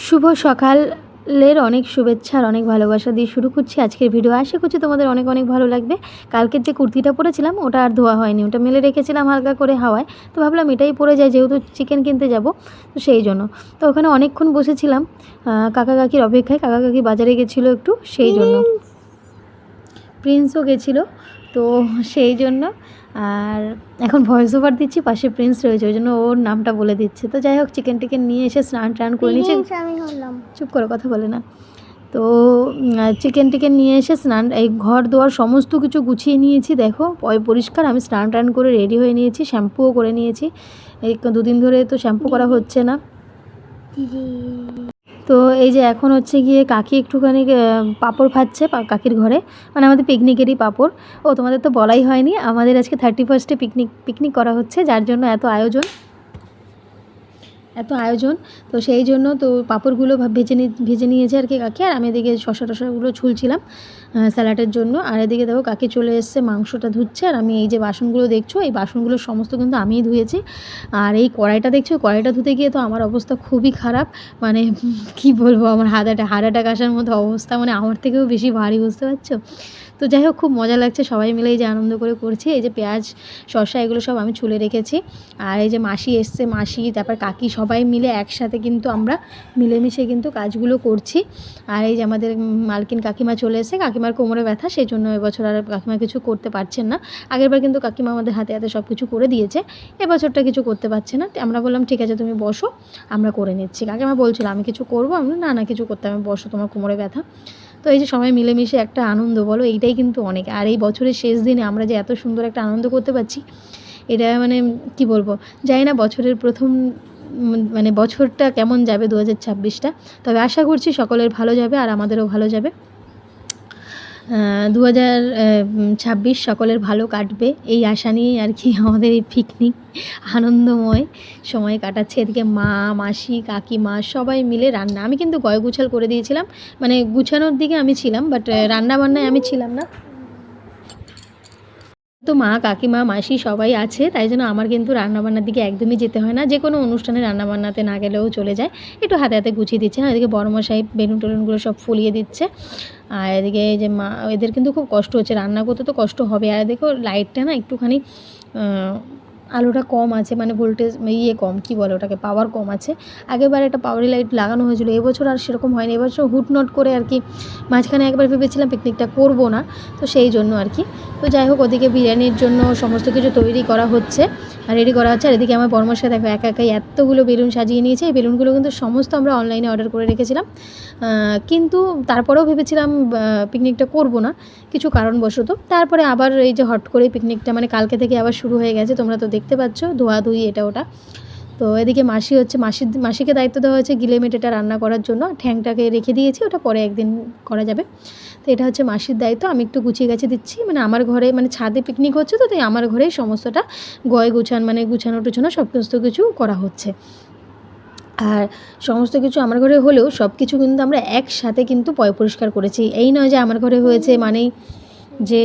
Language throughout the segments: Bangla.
শুভ সকালের অনেক শুভেচ্ছা আর অনেক ভালোবাসা দিয়ে শুরু করছি আজকের ভিডিও। আশা করছি তোমাদের অনেক অনেক ভালো লাগবে। কালকের যে কুর্তিটা পরেছিলাম ওটা আর ধোয়া হয়নি, ওটা মেলে রেখেছিলাম হালকা করে হাওয়ায়, তো ভাবলাম এটাই পরে যায় যেহেতু চিকেন কিনতে যাব, তো সেই জন্য। তো ওখানে অনেকক্ষণ বসেছিলাম কাকা কাকির অপেক্ষায়। কাকা কাকি বাজারে গেছিলো একটু, সেই জন্য প্রিন্সও গেছিলো, তো সেই জন্য। আর এখন ভয়েস ওভার দিচ্ছি, পাশে প্রিন্স রয়েছে ওই জন্য ওর নামটা বলে দিচ্ছে। তো যাই হোক, চিকেন টিকেন নিয়ে এসে স্নান টান করে নিয়েছে। চুপ করে কথা বলে না। তো চিকেন টিকেন নিয়ে এসে স্নান, এই ঘর দোয়ার সমস্ত কিছু গুছিয়ে নিয়েছি। দেখো পরিষ্কার, আমি স্নান টান করে রেডি হয়ে নিয়েছি, শ্যাম্পুও করে নিয়েছি। এই দুদিন ধরে তো শ্যাম্পু করা হচ্ছে না। তো এই যে এখন হচ্ছে গিয়ে কাকি একটুখানি পাঁপড় ভাজছে কাকির ঘরে, মানে আমাদের পিকনিকেরই পাঁপড়। ও তোমাদের তো বলাই হয়নি, আমাদের আজকে 31 পিকনিক করা হচ্ছে, যার জন্য এত আয়োজন। তো সেই জন্য তো পাঁপড়গুলো ভেজে নিয়েছে আর কি কাকি, আর আমি এদিকে শশা টশাগুলো ছুলছিলাম স্যালাডের জন্য। আর এদিকে দেখো কাকি চলে এসছে, মাংসটা ধুচ্ছে। আর আমি এই যে বাসনগুলো দেখছো, এই বাসনগুলো সমস্ত কিন্তু আমিই ধুয়েছি। আর এই কড়াইটা দেখছো, কড়াইটা ধুতে গিয়ে তো আমার অবস্থা খুবই খারাপ, মানে কি বলবো, আমার হার্ট অ্যাটাক আসার মতো অবস্থা, মানে আমার থেকেও বেশি ভারী, বুঝতে পারছো। তো যাই হোক, খুব মজা লাগছে, সবাই মিলে এই যে আনন্দ করে করছি। এই যে পেঁয়াজ শসা এগুলো সব আমি ছুলে রেখেছি। আর এই যে মাসি এসছে, মাসি তারপর কাকি সবাই মিলে একসাথে কিন্তু আমরা মিলেমিশে কিন্তু কাজগুলো করছি। আর এই যে আমাদের মালকিন কাকিমা চলে এসে, কাকিমার কোমরে ব্যথা, সেই জন্য এবছর আর কাকিমা কিছু করতে পারছেন না। আগেরবার কিন্তু কাকিমা আমাদের হাতে হাতে সব কিছু করে দিয়েছে, এবছরটা কিছু করতে পারছে না। আমরা বললাম ঠিক আছে তুমি বসো, আমরা করে নিচ্ছি। কাকিমা বলছিল আমি কিছু করবো, আমরা না কিছু করতে হবে, বসো, তোমার কোমরে ব্যথা। তো এই যে সবাই মিলেমিশে একটা আনন্দ, বলো এইটাই কিন্তু অনেক। আর এই বছরের শেষ দিনে আমরা যে এত সুন্দর একটা আনন্দ করতে পারছি, এটা মানে কি বলবো, জানি না বছরের প্রথম মানে বছরটা কেমন যাবে 2026টা, তবে আশা করছি সকলের ভালো যাবে আর আমাদেরও ভালো যাবে। 2026 সকলের ভালো কাটবে এই আশা নিয়েই আর কি আমাদের এই পিকনিক আনন্দময় সময় কাটাচ্ছে। এদিকে মা, মাসি, কাকিমা সবাই মিলে রান্না, আমি কিন্তু গয়গুছাল করে দিয়েছিলাম, মানে গুছানোর দিকে আমি ছিলাম, বাট রান্না বান্নায় আমি ছিলাম না। তো মা, কাকিমা, মাসি সবাই আছে, তাই জন্য আমার কিন্তু রান্নাবান্নার দিকে একদমই যেতে হয় না। যে কোনো অনুষ্ঠানে রান্নাবান্নাতে না গেলেও চলে যায়, একটু হাতে হাতে গুছিয়ে দিচ্ছে। না, এদিকে বড়মশাই বেলুন টেলুনগুলো সব ফুলিয়ে দিচ্ছে। আর এদিকে এই যে মা, এদের কিন্তু খুব কষ্ট হচ্ছে, রান্না করতে তো কষ্ট হবে। আর দেখো লাইটটা না একটুখানি আলোটা কম আছে, মানে ভোল্টেজ কম, কি বলে ওটাকে, পাওয়ার কম আছে। আগেরবার একটা পাওয়ারি লাইট লাগানো হয়েছিল, এবছর আর সেরকম হয়নি। এবছর হুটনট করে আর কি মাঝখানে একবার ভেবেছিলাম পিকনিকটা করব না, তো সেই জন্য আর কি। তো যাই হোক, ওদিকে বিরিয়ানির জন্য সমস্ত কিছু তৈরি করা হচ্ছে আর রেডি করা হচ্ছে। আর এদিকে আমার বর্মশাই দেখো একা একাই এতগুলো বেলুন সাজিয়ে নিয়েছে। এই বেলুনগুলো কিন্তু সমস্ত আমরা অনলাইনে অর্ডার করে রেখেছিলাম, কিন্তু তারপরেও ভেবেছিলাম পিকনিকটা করব না কিছু কারণবশত। তারপরে আবার এই যে হট করে পিকনিকটা মানে কালকে থেকে আবার শুরু হয়ে গেছে, তোমরা তো দেখতে পাচ্ছ ধোয়াধুয়ি এটা ওটা। তো এদিকে মাসি হচ্ছে, মাসিকে দায়িত্ব দেওয়া হয়েছে গিলে মেটেটা রান্না করার জন্য, ঠ্যাংটাকে রেখে দিয়েছি, ওটা পরে একদিন করা যাবে। তো এটা হচ্ছে মাসির দায়িত্ব, আমি একটু গুছিয়ে গেছে দিচ্ছি, মানে আমার ঘরে, মানে ছাদে পিকনিক হচ্ছে, তো তাই আমার ঘরেই সমস্তটা মানে গুছানো টুছানো সমস্ত কিছু করা হচ্ছে। আর সমস্ত কিছু আমার ঘরে হলেও সব কিছু কিন্তু আমরা একসাথে কিন্তু পরিষ্কার করেছি। এই নয় যে আমার ঘরে হয়েছে মানেই যে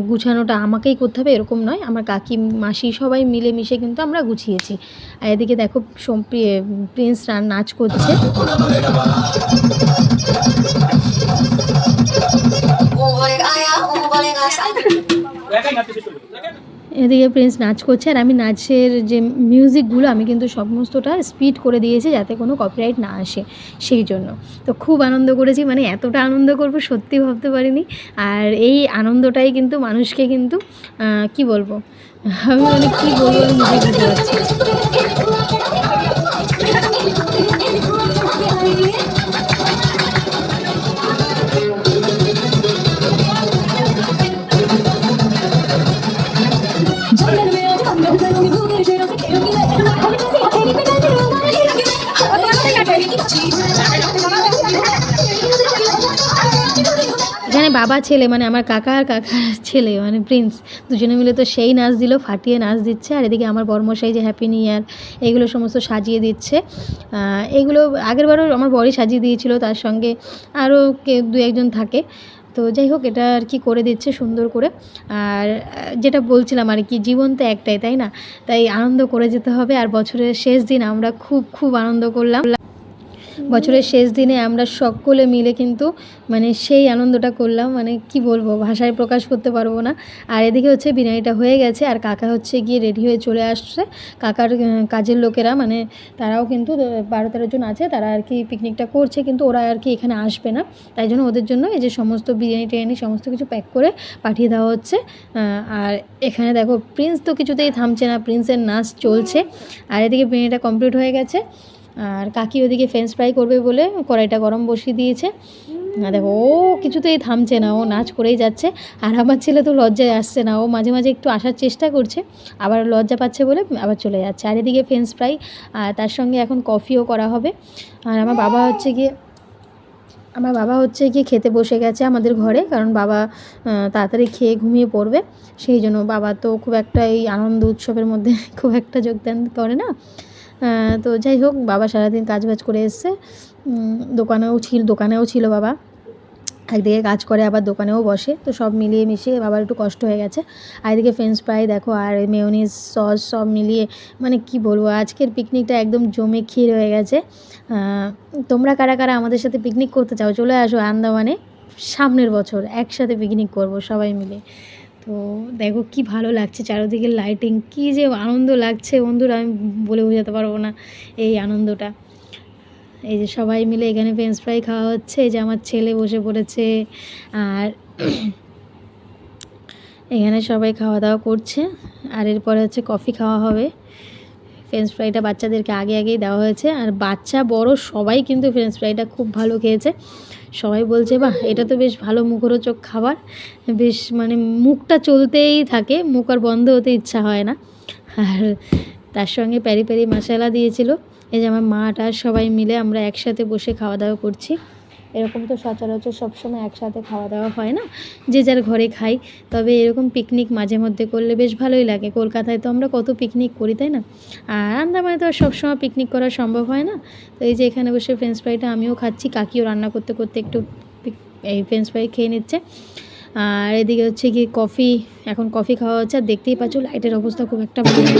গুছানোটা আমাকেই করতে হবে, এরকম নয়। আমার কাকি, মাসি সবাই মিলেমিশে কিন্তু আমরা গুছিয়েছি। আর এদিকে দেখো প্রিন্স নাচ করছে। এদিকে প্রিন্স নাচ করছে, আর আমি নাচের যে মিউজিকগুলো আমি কিন্তু সমস্তটা স্পিড করে দিয়েছি যাতে কোনো কপিরাইট না আসে, সেই জন্য। তো খুব আনন্দ করেছি, মানে এতটা আনন্দ করবো সত্যি ভাবতে পারিনি। আর এই আনন্দটাই কিন্তু মানুষকে কিন্তু কি বলবো, আমি মানে কী বলবো আমি নিজে বুঝতে পারছি। এখানে বাবা ছেলে, মানে আমার কাকা আর কাকার ছেলে মানে প্রিন্স, দুজনে মিলে তো সেই নাচ দিল, ফাটিয়ে নাচ দিচ্ছে। আর এদিকে আমার বর্মশাই যে হ্যাপি নিউ ইয়ার এগুলো সমস্ত সাজিয়ে দিচ্ছে। এগুলো আগেরবারও আমার বরই সাজিয়ে দিয়েছিল, তার সঙ্গে আরও দু একজন থাকে। তো যাই হোক, এটা আর কি করে দিচ্ছে সুন্দর করে। আর যেটা বলছিলাম আর কি, জীবন তো একটাই, তাই না? তাই আনন্দ করে যেতে হবে। আর বছরের শেষ দিন আমরা খুব খুব আনন্দ করলাম। বছরের শেষ দিনে আমরা সকলে মিলে কিন্তু মানে সেই আনন্দটা করলাম, মানে কি বলবো, ভাষায় প্রকাশ করতে পারবো না। আর এদিকে হচ্ছে বিরিয়ানিটা হয়ে গেছে, আর কাকা হচ্ছে গিয়ে রেডি হয়ে চলে আসছে। কাকার কাজের লোকেরা মানে তারাও কিন্তু 12-13 জন আছে, তারা আর কি পিকনিকটা করছে, কিন্তু ওরা আর কি এখানে আসবে না, তাই জন্য ওদের জন্য এই যে সমস্ত বিরিয়ানি টিরিয়ানি সমস্ত কিছু প্যাক করে পাঠিয়ে দেওয়া হচ্ছে। আর এখানে দেখো প্রিন্স তো কিছুতেই থামছে না, প্রিন্সের নাচ চলছে। আর এদিকে বিরিয়ানিটা কমপ্লিট হয়ে গেছে, আর কাকি ওদিকে ফ্রেঞ্চ ফ্রাই করবে বলে কড়াইটা গরম বসিয়ে দিয়েছে। দেখো ও কিছুতেই থামছে না, ও নাচ করেই যাচ্ছে। আর আমার ছেলে তো লজ্জায় আসছে না, ও মাঝে মাঝে একটু আসার চেষ্টা করছে, আবার লজ্জা পাচ্ছে বলে আবার চলে যাচ্ছে। আর এদিকে ফ্রেঞ্চ ফ্রাই আর তার সঙ্গে এখন কফিও করা হবে। আর আমার বাবা হচ্ছে গিয়ে খেতে বসে গেছে আমাদের ঘরে, কারণ বাবা তাড়াতাড়ি খেয়ে ঘুমিয়ে পড়বে, সেই জন্য। বাবা তো খুব একটা এই আনন্দ উৎসবের মধ্যে খুব একটা যোগদান করে না। তো যাই হোক, বাবা সারাদিন কাজবাজ করে এসছে, দোকানেও ছিল বাবা, একদিকে কাজ করে আবার দোকানেও বসে, তো সব মিলিয়ে মিশিয়ে বাবার একটু কষ্ট হয়ে গেছে। আর এদিকে ফ্রেঞ্চ ফ্রাই দেখো আর মেয়োনিজ সস সব মিলিয়ে মানে কি বলবো, আজকের পিকনিকটা একদম জমে ক্ষীর হয়ে গেছে। তোমরা কারা কারা আমাদের সাথে পিকনিক করতে চাও চলে আসো আন্দামানে, সামনের বছর একসাথে পিকনিক করব সবাই মিলে। তো দেখো কি ভালো লাগছে, চারিদিকে লাইটিং, কি যে আনন্দ লাগছে বন্ধুরা, আমি বলে বোঝাতে পারবো না এই আনন্দটা। এই যে সবাই মিলে এখানে ফ্রেঞ্চ ফ্রাই খাওয়া হচ্ছে, এই যে আমার ছেলে বসে পড়েছে, আর এখানে সবাই খাওয়া দাওয়া করছে। আর এরপরে হচ্ছে কফি খাওয়া হবে। ফ্রেঞ্চ ফ্রাইটা বাচ্চাদেরকে আগেই দেওয়া হয়েছে, আর বাচ্চা বড় সবাই কিন্তু ফ্রেঞ্চ ফ্রাইটা খুব ভালো খেয়েছে। সবাই বলছে বাহ, এটা তো বেশ ভালো মুখরোচক খাবার, বেশ মানে মুখটা চলতেই থাকে, মুখ আর বন্ধ হতে ইচ্ছা হয় না। আর তার সঙ্গে প্যারি প্যারি মশলা দিয়েছিল। এই যে আমার মাটা সবাই মিলে আমরা একসাথে বসে খাওয়া দাওয়া করছি। এরকম তো সচরাচর সবসময় একসাথে খাওয়া দাওয়া হয় না, যে যার ঘরে খাই। তবে এরকম পিকনিক মাঝে মধ্যে করলে বেশ ভালোই লাগে। কলকাতায় তো আমরা কত পিকনিক করি, তাই না? আর আন্দামানে তো আর সবসময় পিকনিক করা সম্ভব হয় না। তো এই যে এখানে বসে ফ্রেঞ্চ ফ্রাইটা আমিও খাচ্ছি, কাকিও রান্না করতে করতে একটু এই ফ্রেঞ্চ ফ্রাই খেয়ে নিচ্ছে। আর এদিকে হচ্ছে গিয়ে এখন কফি খাওয়া হচ্ছে। আর দেখতেই পাচ্ছ লাইটের অবস্থা খুব একটা ভালো নেই।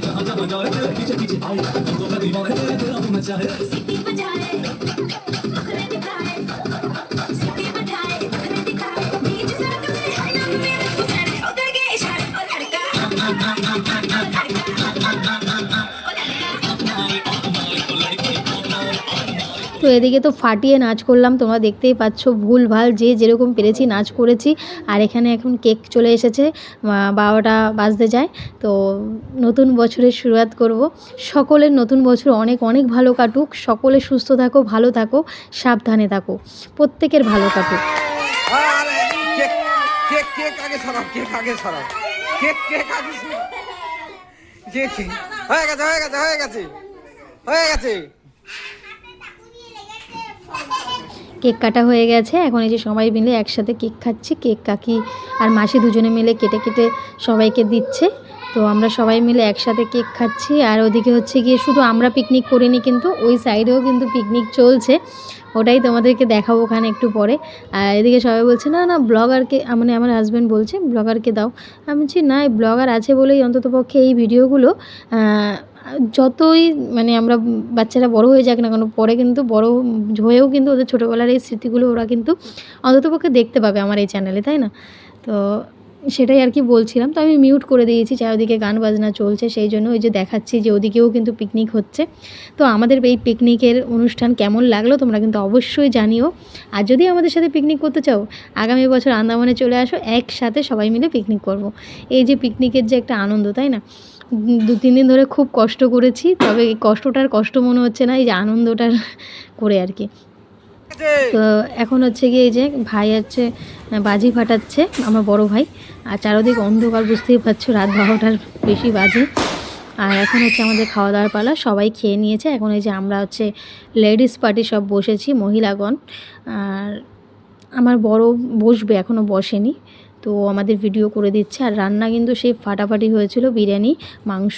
जहाँ जहाँ जाए तेरे पीछे पीछे आए हम तो मैं दीवाने तेरा भी मचा है सिटी बजाए नखरे दिखाए सिटी बजाए नखरे दिखाए बीच सड़क पे है ना मेरे पुजारी हो करके इशारे ओ लड़का তো এদিকে তো ফাটিয়ে নাচ করলাম, তোমরা দেখতেই পাচ্ছ, ভুল ভাল যে যেরকম পেরেছি নাচ করেছি। আর এখানে এখন কেক চলে এসেছে, 12টা বাজতে যায়। তো নতুন বছরের শুরুয়াত করব। সকলের নতুন বছর অনেক অনেক ভালো কাটুক, সকলে সুস্থ থাকো, ভালো থাকো, সাবধানে থাকো, প্রত্যেকের ভালো কাটুক। কেক কেক আগে সরাও, কেক আগে সরাও, কেক কেক আগে সরাও। কেক হয়ে গেছে হয়ে গেছে হয়ে গেছে হয়ে গেছে। কেক কাটা হয়ে গেছে, এখন এই যে সবাই মিলে একসাথে কেক খাচ্ছি। কেক কাকি আর মাসি দুজনে মিলে কেটে কেটে সবাইকে দিচ্ছে। তো আমরা সবাই মিলে একসাথে কেক খাচ্ছি। আর ওদিকে হচ্ছে গিয়ে শুধু আমরা পিকনিক করিনি, কিন্তু ওই সাইডেও কিন্তু পিকনিক চলছে, ওটাই তোমাদেরকে দেখাবো ওখানে একটু পরে। আর এদিকে সবাই বলছে না না ব্লগারকে, মানে আমার হাজব্যান্ড বলছে ব্লগারকে দাও। আমি বলছি না, ব্লগার আছে বলেই অন্ততপক্ষে এই ভিডিওগুলো যতই মানে আমরা বাচ্চারা বড় হয়ে যাক না কেন, পরে কিন্তু বড় হয়েও কিন্তু ওদের ছোটোবেলার এই স্মৃতিগুলো ওরা কিন্তু অন্ততপক্ষে দেখতে পাবে আমার এই চ্যানেলে, তাই না? তো সেটাই আর কি বলছিলাম। তো আমি মিউট করে দিয়েছি, চারিদিকে গান বাজনা চলছে, সেই জন্য ওই যে দেখাচ্ছি যে ওদিকেও কিন্তু পিকনিক হচ্ছে। তো আমাদের এই পিকনিকের অনুষ্ঠান কেমন লাগলো তোমরা কিন্তু অবশ্যই জানিও। আর যদি আমাদের সাথে পিকনিক করতে চাও, আগামী বছর আন্দামানে চলে আসো, একসাথে সবাই মিলে পিকনিক করব। এই যে পিকনিকের যে একটা আনন্দ, তাই না? 2-3 দিন ধরে খুব কষ্ট করেছি, তবে এই কষ্টটার কষ্ট মনে হচ্ছে না, এই যে আনন্দটার করে আর কি। তো এখন হচ্ছে গিয়ে এই যে ভাই হচ্ছে বাজি ফাটাচ্ছে, আমার বড় ভাই। আর চারদিক অন্ধকার, বুঝতেই পারছো, রাত 12টার বেশি বাজে। আর এখন হচ্ছে আমাদের খাওয়া দাওয়ার পালা, সবাই খেয়ে নিয়েছে। এখন এই যে আমরা হচ্ছে লেডিস পার্টি সব বসেছি, মহিলাগণ। আর আমার বড় বসবে, এখনও বসেনি, তো আমাদের ভিডিও করে দিচ্ছে। আর রান্না কিন্তু সেই ফাটাফাটি হয়েছিল, বিরিয়ানি, মাংস।